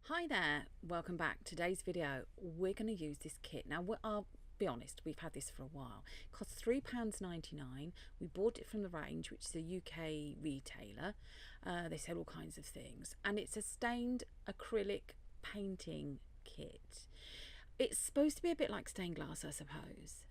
Hi there, welcome back. Today's video, we're going to use this kit. Now, I'll be honest, we've had this for a while. It costs £3.99. We bought it from the range, which is a UK retailer. They sell all kinds of things. And it's a stained acrylic painting kit. It's supposed to be a bit like stained glass, I suppose.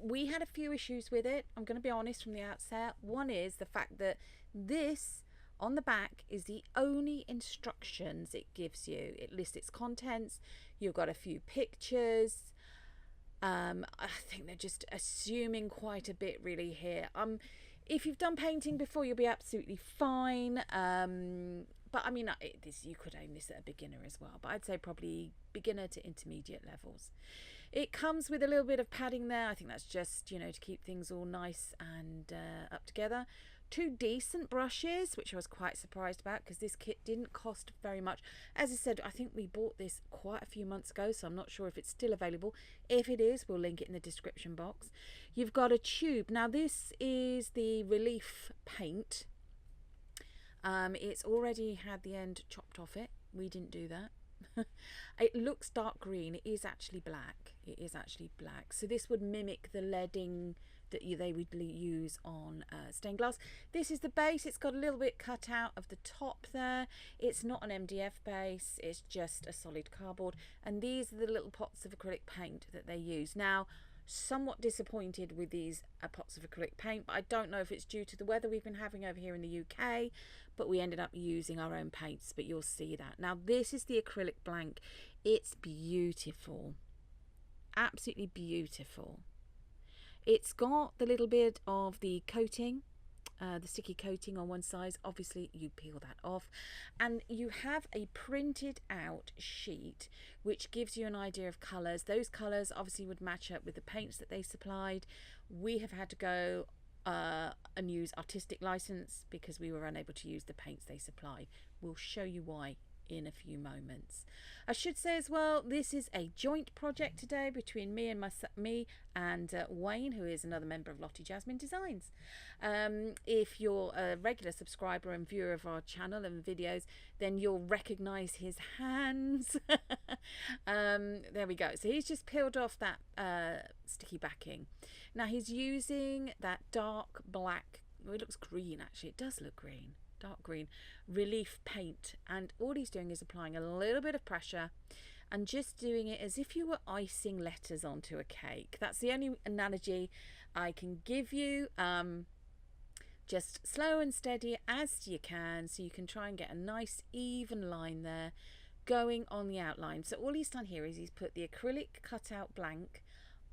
We had a few issues with it, I'm going to be honest from the outset. One is the fact that this on the back is the only instructions it gives you. It lists its contents. You've got a few pictures. I think they're just assuming quite a bit really here. If you've done painting before, you'll be absolutely fine. But I mean, you could aim this at a beginner as well, but I'd say probably beginner to intermediate levels. It comes with a little bit of padding there. I think that's just, to keep things all nice and up together. Two decent brushes, which I was quite surprised about because this kit didn't cost very much. As I said, I think we bought this quite a few months ago, so I'm not sure if it's still available. If it is, we'll link it in the description box. You've got a tube. Now, this is the relief paint. It's already had the end chopped off it. We didn't do that. It looks dark green. It is actually black. It is actually black. So this would mimic the leading that they would use on stained glass. This is the base. It's got a little bit cut out of the top there. It's not an MDF base. It's just a solid cardboard. And these are the little pots of acrylic paint that they use. Now, somewhat disappointed with these pots of acrylic paint, but I don't know if it's due to the weather we've been having over here in the UK, but we ended up using our own paints, but you'll see that. Now, this is the acrylic blank. It's beautiful, absolutely beautiful. It's got the little bit of the coating, the sticky coating on one side. Obviously you peel that off, and you have a printed out sheet which gives you an idea of colours. Those colours obviously would match up with the paints that they supplied. We have had to go and use artistic license because we were unable to use the paints they supplied. We'll show you why in a few moments. I should say as well, this is a joint project today between me and Wayne, who is another member of Lottie Jasmine Designs. If you're a regular subscriber and viewer of our channel and videos, then you'll recognize his hands. There we go. So he's just peeled off that sticky backing. Now he's using that dark black, well, it looks green actually, it does look green, dark green relief paint, and all he's doing is applying a little bit of pressure and just doing it as if you were icing letters onto a cake. That's the only analogy I can give you. Just slow and steady as you can, so you can try and get a nice even line there going on the outline. So all he's done here is he's put the acrylic cutout blank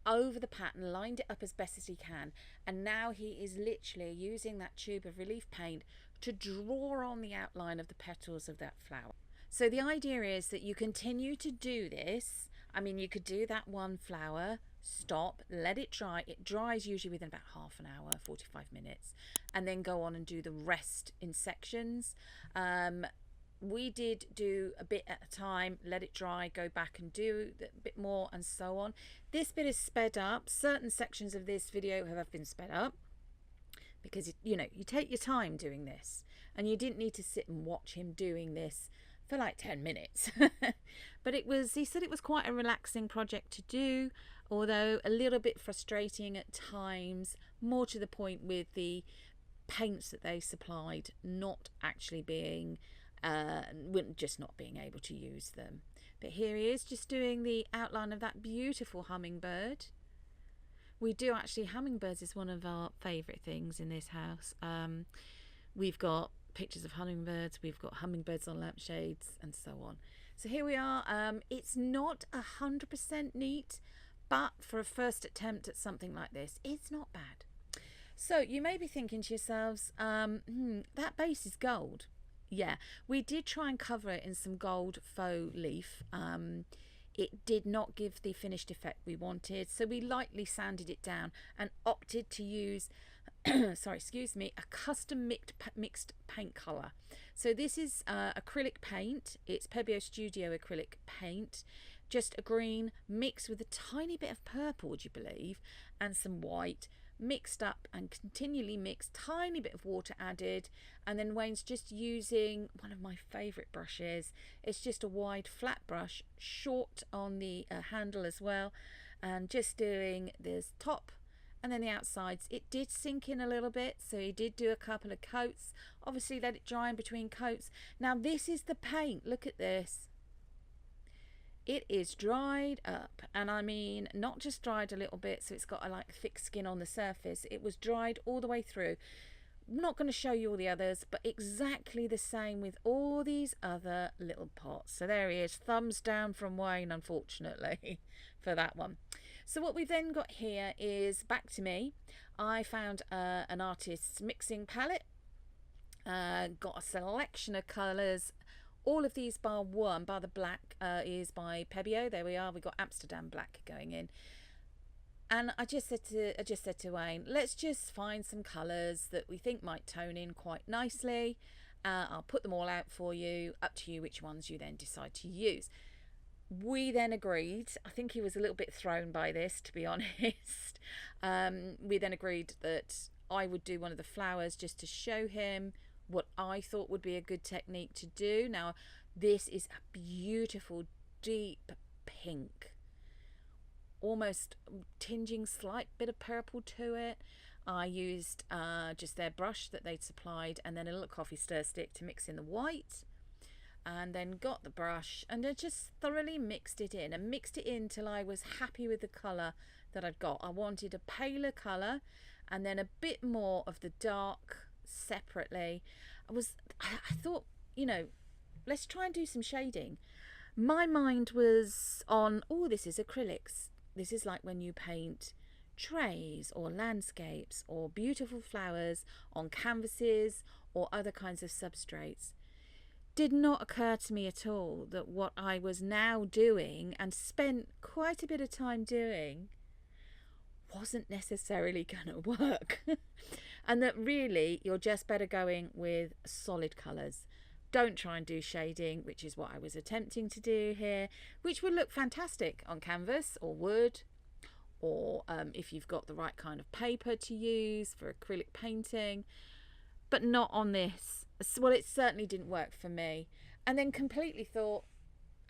over the pattern, lined it up as best as he can, and now he is literally using that tube of relief paint to draw on the outline of the petals of that flower. So the idea is that you continue to do this. I mean, you could do that one flower, stop, let it dry. It dries usually within about half an hour, 45 minutes, and then go on and do the rest in sections. We did do a bit at a time, let it dry, go back and do a bit more, and so on. This bit is sped up. Certain sections of this video have been sped up because, you take your time doing this, and you didn't need to sit and watch him doing this for like 10 minutes. But he said it was quite a relaxing project to do, although a little bit frustrating at times, more to the point with the paints that they supplied not actually being just not being able to use them. But here he is just doing the outline of that beautiful hummingbird. We do actually, hummingbirds is one of our favourite things in this house. We've got pictures of hummingbirds, we've got hummingbirds on lampshades, and so on. So here we are. It's not 100% neat, but for a first attempt at something like this, it's not bad. So you may be thinking to yourselves, that base is gold. Yeah, we did try and cover it in some gold faux leaf. It did not give the finished effect we wanted, so we lightly sanded it down and opted to use sorry, excuse me, a custom mixed paint colour. So this is acrylic paint. It's Pebeo Studio acrylic paint, just a green mixed with a tiny bit of purple, would you believe, and some white, mixed up and continually mixed, tiny bit of water added, and then Wayne's just using one of my favourite brushes. It's just a wide flat brush, short on the handle as well, and just doing this top and then the outsides. It did sink in a little bit, so he did do a couple of coats. Obviously let it dry in between coats. Now this is the paint, look at this. It is dried up, and I mean not just dried a little bit so it's got a like thick skin on the surface. It was dried all the way through. I'm not going to show you all the others, but exactly the same with all these other little pots. So there he is, thumbs down from Wayne, unfortunately, for that one. So what we've then got here is back to me. I found an artist's mixing palette, got a selection of colours. All of these bar one, bar the black, is by Pebeo. There we are. We got Amsterdam black going in. And I just said to Wayne, let's just find some colours that we think might tone in quite nicely. I'll put them all out for you. Up to you which ones you then decide to use. We then agreed. I think he was a little bit thrown by this, to be honest. We then agreed that I would do one of the flowers just to show him what I thought would be a good technique to do. Now this is a beautiful deep pink, almost tinging slight bit of purple to it. I used just their brush that they'd supplied and then a little coffee stir stick to mix in the white, and then got the brush and I just thoroughly mixed it in till I was happy with the colour that I'd got. I wanted a paler colour and then a bit more of the dark separately. I thought, you know, let's try and do some shading. My mind was on, oh, this is acrylics. This is like when you paint trays or landscapes or beautiful flowers on canvases or other kinds of substrates. Did not occur to me at all that what I was now doing and spent quite a bit of time doing wasn't necessarily gonna work. And that really you're just better going with solid colours. Don't try and do shading, which is what I was attempting to do here, which would look fantastic on canvas or wood, or if you've got the right kind of paper to use for acrylic painting, but not on this. Well, it certainly didn't work for me. And then completely thought,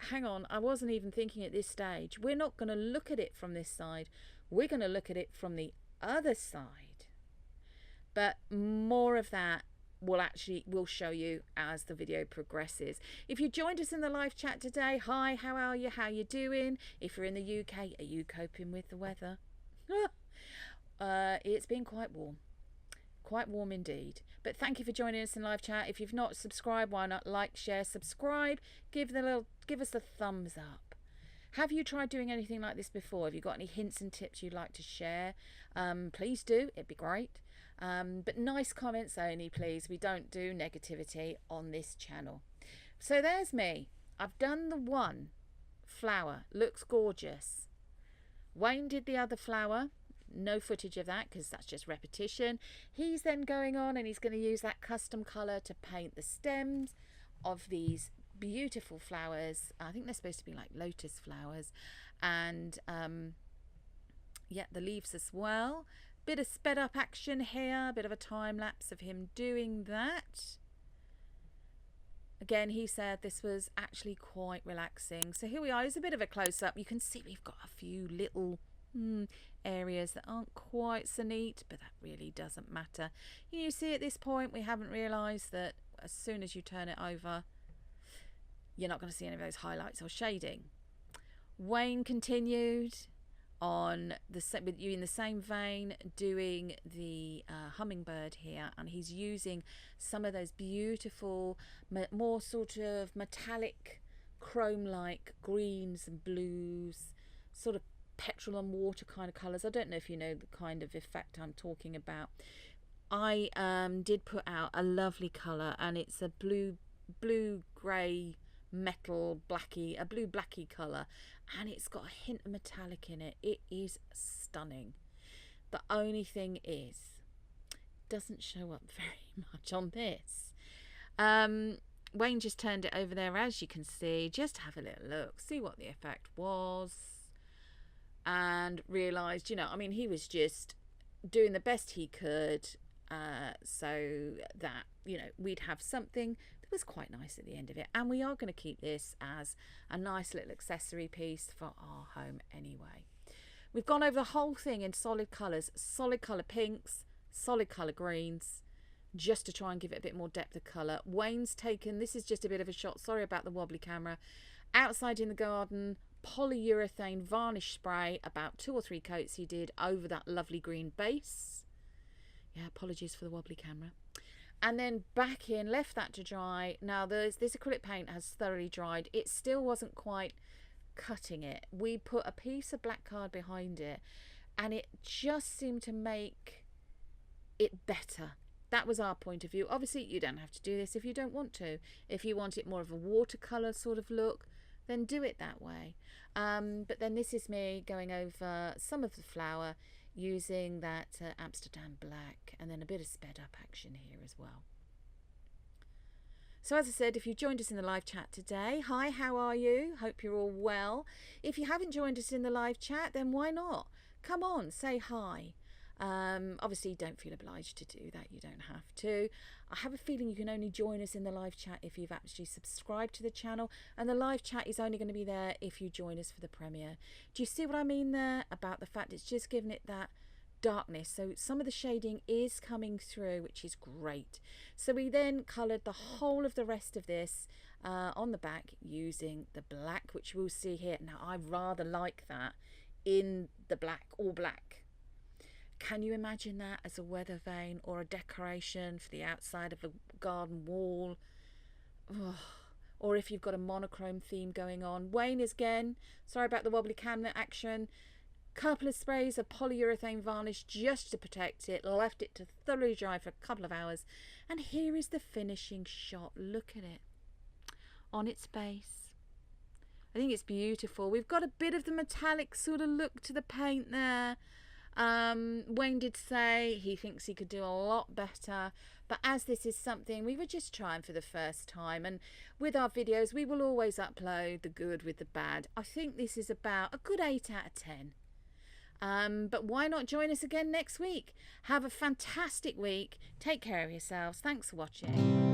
hang on, I wasn't even thinking at this stage. We're not going to look at it from this side. We're going to look at it from the other side. But more of that we'll show you as the video progresses. If you joined us in the live chat today, hi, how are you? How you doing? If you're in the UK, are you coping with the weather? It's been quite warm indeed. But thank you for joining us in live chat. If you've not subscribed, why not like, share, subscribe, give us a thumbs up. Have you tried doing anything like this before? Have you got any hints and tips you'd like to share? Please do, it'd be great. But nice comments only, please. We don't do negativity on this channel. So there's me. I've done the one flower. Looks gorgeous. Wayne did the other flower. No footage of that because that's just repetition. He's then going on and he's going to use that custom colour to paint the stems of these beautiful flowers. I think they're supposed to be like lotus flowers. And yeah, the leaves as well. Bit of sped up action here, bit of a time lapse of him doing that. Again, he said this was actually quite relaxing. So here we are. It's a bit of a close up. You can see we've got a few little areas that aren't quite so neat, but that really doesn't matter. You see at this point we haven't realised that as soon as you turn it over, you're not going to see any of those highlights or shading. Wayne continued on with you in the same vein, doing the hummingbird here, and he's using some of those beautiful, more sort of metallic, chrome-like greens and blues, sort of petrol and water kind of colours. I don't know if you know the kind of effect I'm talking about. I did put out a lovely colour, and it's a blue grey metal a blue blacky colour, and it's got a hint of metallic in it. It is stunning. The only thing is, it doesn't show up very much on this. Wayne just turned it over there, as you can see, just to have a little look, see what the effect was, and realised, you know, I mean, he was just doing the best he could, so that, you know, we'd have something that was quite nice at the end of it. And we are going to keep this as a nice little accessory piece for our home anyway. We've gone over the whole thing in solid colours, solid colour pinks, solid colour greens, just to try and give it a bit more depth of colour. Wayne's taken, this is just a bit of a shot, sorry about the wobbly camera, outside in the garden, polyurethane varnish spray, about 2 or 3 coats he did over that lovely green base. Yeah, apologies for the wobbly camera. And then back in, left that to dry. Now this acrylic paint has thoroughly dried. It still wasn't quite cutting it. We put a piece of black card behind it and it just seemed to make it better. That was our point of view. Obviously you don't have to do this if you don't want to. If you want it more of a watercolour sort of look, then do it that way. But then this is me going over some of the flower using that Amsterdam black, and then a bit of sped up action here as well. So as I said, if you joined us in the live chat today, hi, how are you? Hope you're all well. If you haven't joined us in the live chat, then why not? Come on, say hi. Obviously, don't feel obliged to do that. You don't have to. I have a feeling you can only join us in the live chat if you've actually subscribed to the channel, and the live chat is only going to be there if you join us for the premiere. Do you see what I mean there about the fact it's just giving it that darkness? So some of the shading is coming through, which is great. So we then coloured the whole of the rest of this on the back using the black, which we'll see here. Now I rather like that in the black, all black. Can you imagine that as a weather vane or a decoration for the outside of a garden wall? Oh. Or if you've got a monochrome theme going on. Wayne is again, sorry about the wobbly camera action, couple of sprays of polyurethane varnish just to protect it, left it to thoroughly dry for a couple of hours, and here is the finishing shot. Look at it on its base. I think it's beautiful. We've got a bit of the metallic sort of look to the paint there. Wayne did say he thinks he could do a lot better, but as this is something we were just trying for the first time, and with our videos we will always upload the good with the bad. I think this is about a good 8 out of 10. But why not join us again next week? Have a fantastic week. Take care of yourselves. Thanks for watching.